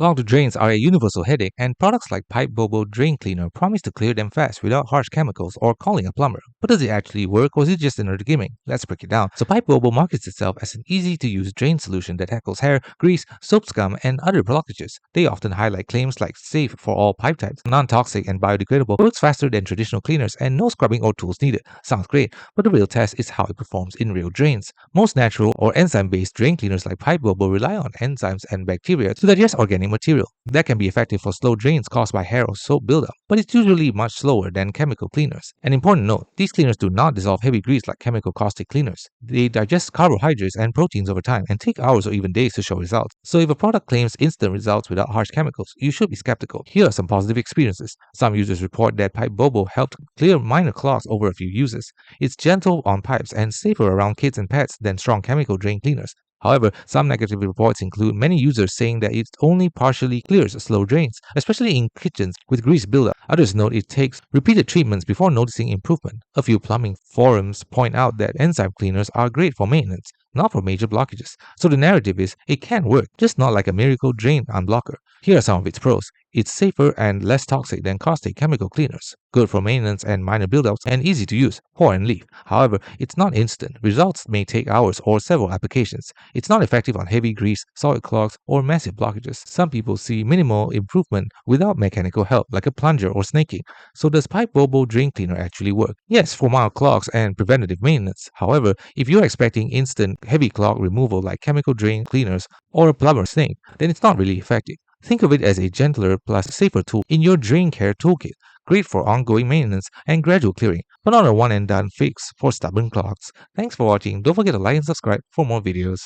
Clogged drains are a universal headache, and products like Pipe Bobo Drain Cleaner promise to clear them fast without harsh chemicals or calling a plumber. But does it actually work, or is it just another gimmick? Let's break it down. So Pipe Bobo markets itself as an easy-to-use drain solution that tackles hair, grease, soap scum, and other blockages. They often highlight claims like safe for all pipe types, non-toxic and biodegradable, works faster than traditional cleaners, and no scrubbing or tools needed. Sounds great, but the real test is how it performs in real drains. Most natural or enzyme-based drain cleaners like Pipe Bobo rely on enzymes and bacteria to digest organic material. That can be effective for slow drains caused by hair or soap buildup, but it's usually much slower than chemical cleaners. An important note, these cleaners do not dissolve heavy grease like chemical caustic cleaners. They digest carbohydrates and proteins over time and take hours or even days to show results. So if a product claims instant results without harsh chemicals, you should be skeptical. Here are some positive experiences. Some users report that Pipe Bobo helped clear minor clogs over a few uses. It's gentle on pipes and safer around kids and pets than strong chemical drain cleaners. However, some negative reports include many users saying that it only partially clears slow drains, especially in kitchens with grease buildup. Others note it takes repeated treatments before noticing improvement. A few plumbing forums point out that enzyme cleaners are great for maintenance, not for major blockages. So the narrative is it can work, just not like a miracle drain unblocker. Here are some of its pros. It's safer and less toxic than caustic chemical cleaners, good for maintenance and minor buildups, and easy to use, pour and leave. However, it's not instant. Results may take hours or several applications. It's not effective on heavy grease, solid clogs, or massive blockages. Some people see minimal improvement without mechanical help, like a plunger or snaking. So does Pipe Bobo Drain Cleaner actually work? Yes, for mild clogs and preventative maintenance. However, if you're expecting instant heavy clog removal like chemical drain cleaners or a plumber snake, then it's not really effective. Think of it as a gentler plus safer tool in your drain care toolkit, great for ongoing maintenance and gradual clearing, but not a one and done fix for stubborn clogs. Thanks for watching. Don't forget to like and subscribe for more videos.